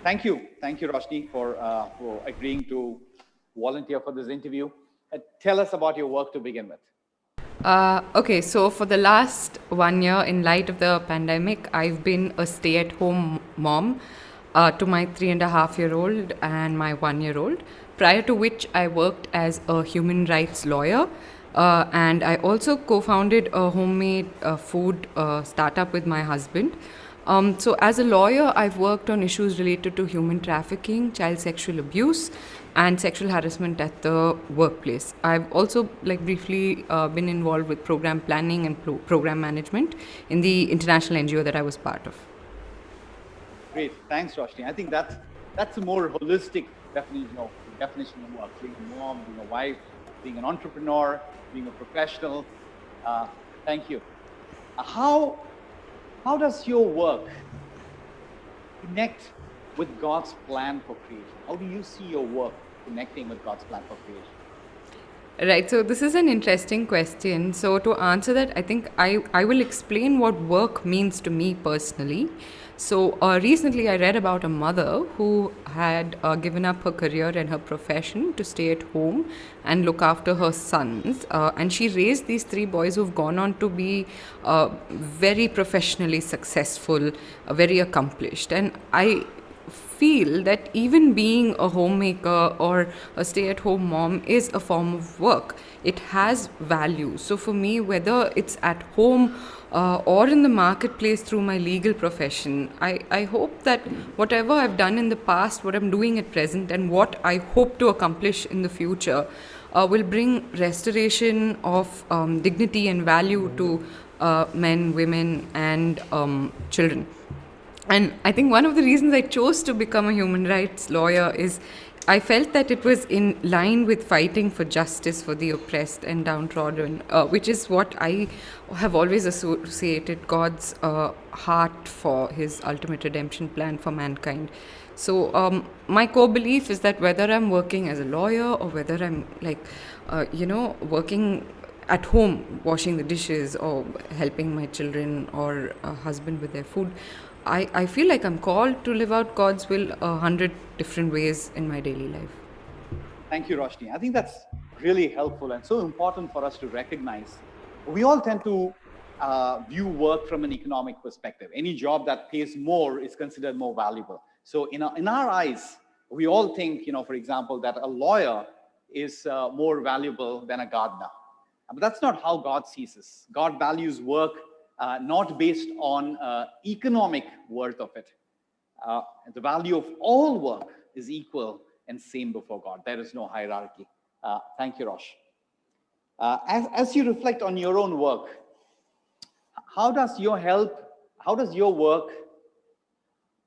Thank you, Roshni, for agreeing to volunteer for this interview. Tell us about your work to begin with. Okay, so for the last 1 year, in light of the pandemic, I've been a stay at home mom to my 3.5-year-old and my 1 year old. Prior to which, I worked as a human rights lawyer. And I also co founded a homemade food startup with my husband. So, as a lawyer, I've worked on issues related to human trafficking, child sexual abuse, and sexual harassment at the workplace. I've also, like, briefly been involved with program planning and program management in the international NGO that I was part of. Great, thanks, Roshni. I think that's a more holistic definition of work: being a mom, being a wife, being an entrepreneur, being a professional. Thank you. How does your work connect with God's plan for creation? How do you see your work connecting with God's plan for creation? Right, so this is an interesting question. So, to answer that, I think I will explain what work means to me personally. So, recently I read about a mother who had given up her career and her profession to stay at home and look after her sons. And she raised these three boys who've gone on to be very professionally successful, very accomplished. And I feel that even being a homemaker or a stay at home mom is a form of work. It has value. So for me, whether it's at home or in the marketplace through my legal profession, I hope that whatever I've done in the past, what I'm doing at present, and what I hope to accomplish in the future will bring restoration of dignity and value to men, women, and children. And I think one of the reasons I chose to become a human rights lawyer is I felt that it was in line with fighting for justice for the oppressed and downtrodden, which is what I have always associated God's heart for his ultimate redemption plan for mankind. So, my core belief is that whether I'm working as a lawyer or whether I'm working at home, washing the dishes or helping my children or a husband with their food, I feel like I'm called to live out God's will 100 different ways in my daily life. Thank you, Roshni. I think that's really helpful and so important for us to recognize. We all tend to view work from an economic perspective. Any job that pays more is considered more valuable. So in our eyes, we all think, for example, that a lawyer is more valuable than a gardener. But that's not how God sees us. God values work not based on economic worth of it. The value of all work is equal and same before God. There is no hierarchy. Thank you, Rosh. As you reflect on your own work, how does your work,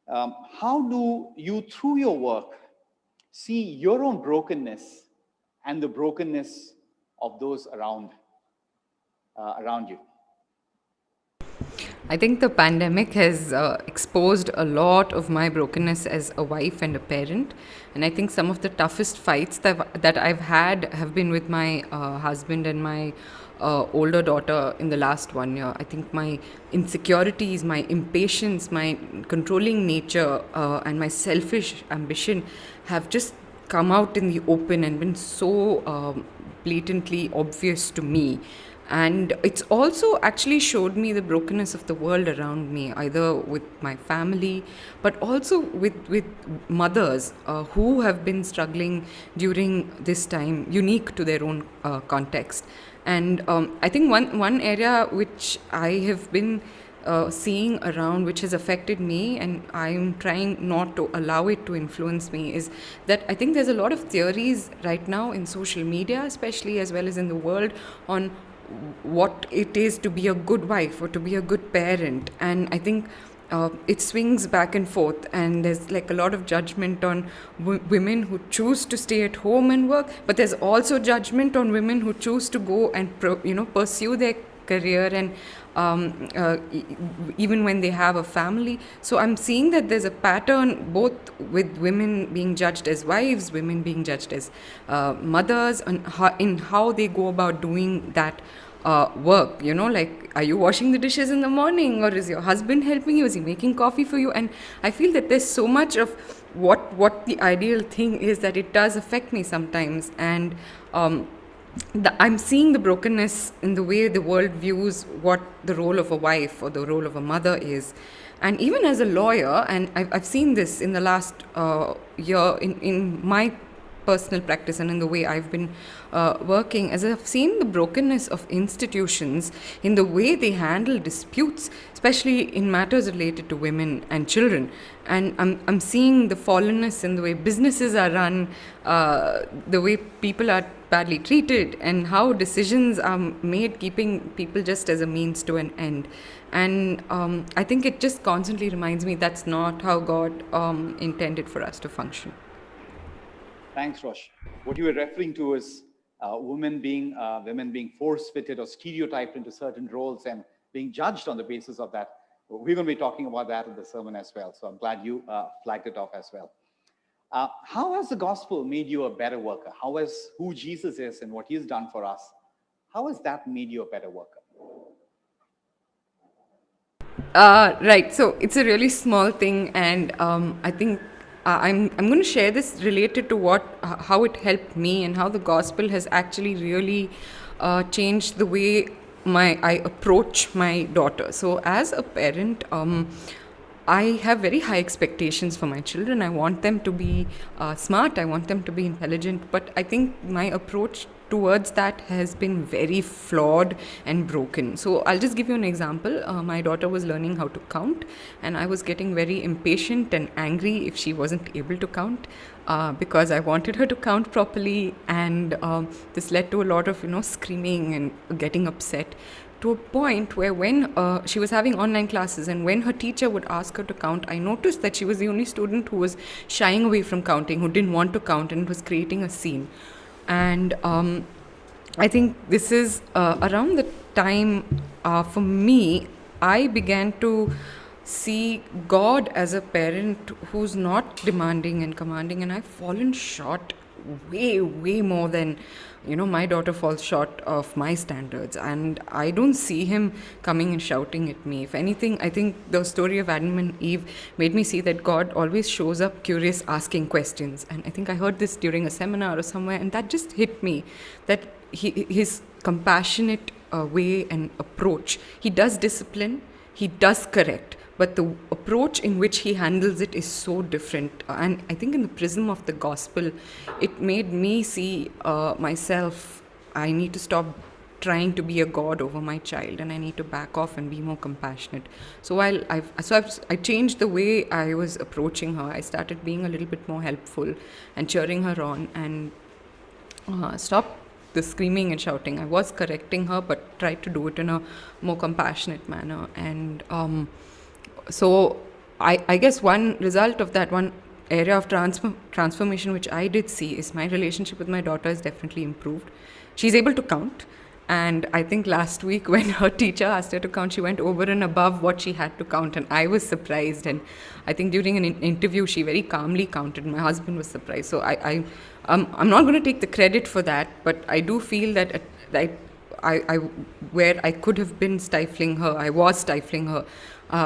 how do you, through your work, see your own brokenness and the brokenness of those around you? I think the pandemic has exposed a lot of my brokenness as a wife and a parent. And I think some of the toughest fights that I've had have been with my husband and my older daughter in the last 1 year. I think my insecurities, my impatience, my controlling nature, and my selfish ambition have just come out in the open and been so blatantly obvious to me. And it's also actually showed me the brokenness of the world around me, either with my family, but also with mothers who have been struggling during this time, unique to their own context. And I think one area which I have been seeing around, which has affected me, and I'm trying not to allow it to influence me, is that I think there's a lot of theories right now in social media, especially, as well as in the world, on what it is to be a good wife or to be a good parent. And I think it swings back and forth, and there's like a lot of judgment on women who choose to stay at home and work, but there's also judgment on women who choose to go and pursue their career and even when they have a family. So I'm seeing that there's a pattern both with women being judged as wives, women being judged as mothers, and in how they go about doing that work, like, are you washing the dishes in the morning, or is your husband helping you, is he making coffee for you? And I feel that there's so much of what the ideal thing is, that it does affect me sometimes. And I'm seeing the brokenness in the way the world views what the role of a wife or the role of a mother is. And even as a lawyer, and I've seen this in the last year in my personal practice and in the way I've been working, as I've seen the brokenness of institutions in the way they handle disputes, especially in matters related to women and children. And I'm seeing the fallenness in the way businesses are run, the way people are badly treated, and how decisions are made keeping people just as a means to an end. And I think it just constantly reminds me that's not how God intended for us to function. Thanks, Rosh. What you were referring to is women being force-fitted or stereotyped into certain roles and being judged on the basis of that. We're going to be talking about that in the sermon as well. So I'm glad you flagged it off as well. How has the gospel made you a better worker? How has who Jesus is and what he's done for us, how has that made you a better worker? Right. So it's a really small thing, and I think I'm going to share this related to how it helped me, and how the gospel has actually really changed the way I approach my daughter. So as a parent, I have very high expectations for my children. I want them to be smart. I want them to be intelligent. But I think my approach towards that has been very flawed and broken. So I'll just give you an example. My daughter was learning how to count, and I was getting very impatient and angry if she wasn't able to count, because I wanted her to count properly, and this led to a lot of screaming and getting upset, to a point where when she was having online classes, and when her teacher would ask her to count, I noticed that she was the only student who was shying away from counting, who didn't want to count, and was creating a scene. And I think this is around the time, for me, I began to see God as a parent who's not demanding and commanding, and I've fallen short way more than my daughter falls short of my standards. And I don't see him coming and shouting at me. If anything, I think the story of Adam and Eve made me see that God always shows up curious, asking questions. And I think I heard this during a seminar or somewhere, and that just hit me, that his compassionate way and approach, he does discipline, he does correct, but the approach in which he handles it is so different. And I think in the prism of the gospel, it made me see myself. I need to stop trying to be a god over my child, and I need to back off and be more compassionate. So I changed the way I was approaching her. I started being a little bit more helpful and cheering her on, and stop the screaming and shouting. I was correcting her, but tried to do it in a more compassionate manner. And so I guess one result of that, one area of transformation which I did see, is my relationship with my daughter has definitely improved. She's able to count. And I think last week, when her teacher asked her to count, she went over and above what she had to count. And I was surprised. And I think during an interview, she very calmly counted. My husband was surprised. So I'm not going to take the credit for that, but I do feel that where I could have been stifling her, I was stifling her.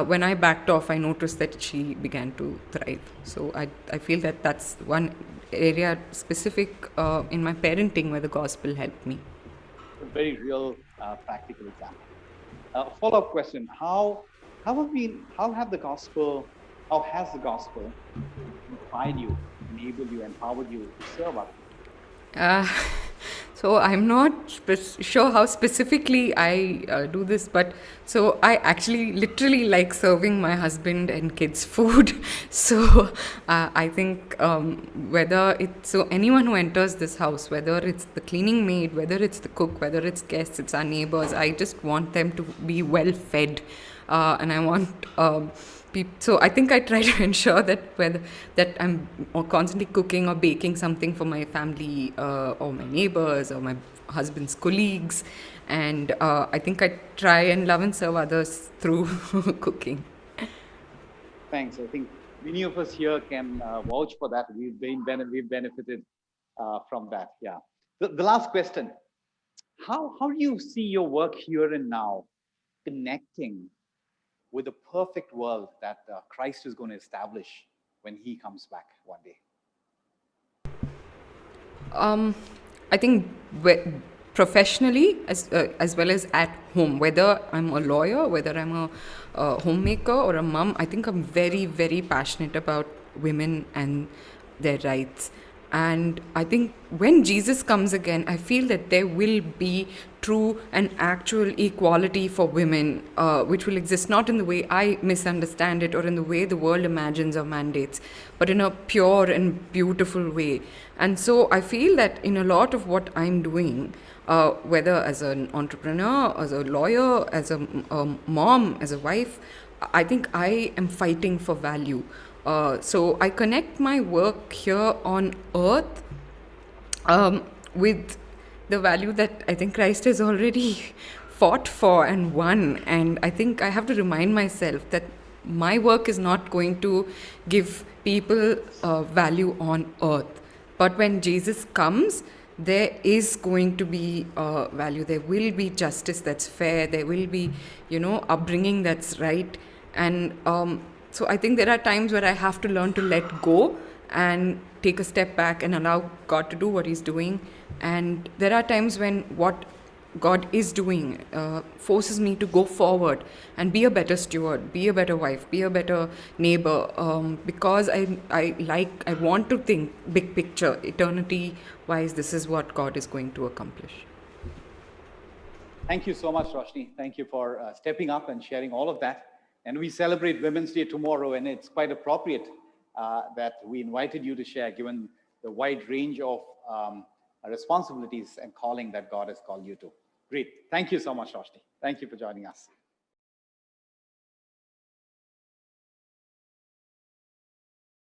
When I backed off, I noticed that she began to thrive. So I feel that that's one area specific in my parenting where the gospel helped me. A very real, practical example. Follow-up question: how have the gospel, how has the gospel inspired you, enabled you, empowered you to serve others? Uh, so I'm not sure how specifically I do this, but so I actually literally like serving my husband and kids food. So I think whether it's, so anyone who enters this house, whether it's the cleaning maid, whether it's the cook, whether it's guests, it's our neighbors, I just want them to be well fed, and I want. So I think I try to ensure that I'm constantly cooking or baking something for my family, or my neighbors, or my husband's colleagues, and I think I try and love and serve others through cooking. Thanks. I think many of us here can vouch for that. We've benefited from that. Yeah. The last question: How do you see your work here and now connecting with the perfect world that Christ is going to establish when he comes back one day? Um, I think professionally as well as at home, whether I'm a lawyer, whether I'm a homemaker or a mom, I think I'm very, very passionate about women and their rights. And I think when Jesus comes again, I feel that there will be true and actual equality for women, which will exist not in the way I misunderstand it or in the way the world imagines or mandates, but in a pure and beautiful way. And so I feel that in a lot of what I'm doing, whether as an entrepreneur, as a lawyer, as a mom, as a wife, I think I am fighting for value. So I connect my work here on earth with the value that I think Christ has already fought for and won. And I think I have to remind myself that my work is not going to give people value on earth. But when Jesus comes, there is going to be value. There will be justice that's fair. There will be, upbringing that's right. And so I think there are times where I have to learn to let go and take a step back and allow God to do what He's doing. And there are times when what God is doing forces me to go forward and be a better steward, be a better wife, be a better neighbor, because I want to think big picture, eternity wise. This is what God is going to accomplish. Thank you so much, Roshni. Thank you for stepping up and sharing all of that. And we celebrate Women's Day tomorrow, and it's quite appropriate that we invited you to share, given the wide range of responsibilities and calling that God has called you to. Great. Thank you so much, Roshni. Thank you for joining us.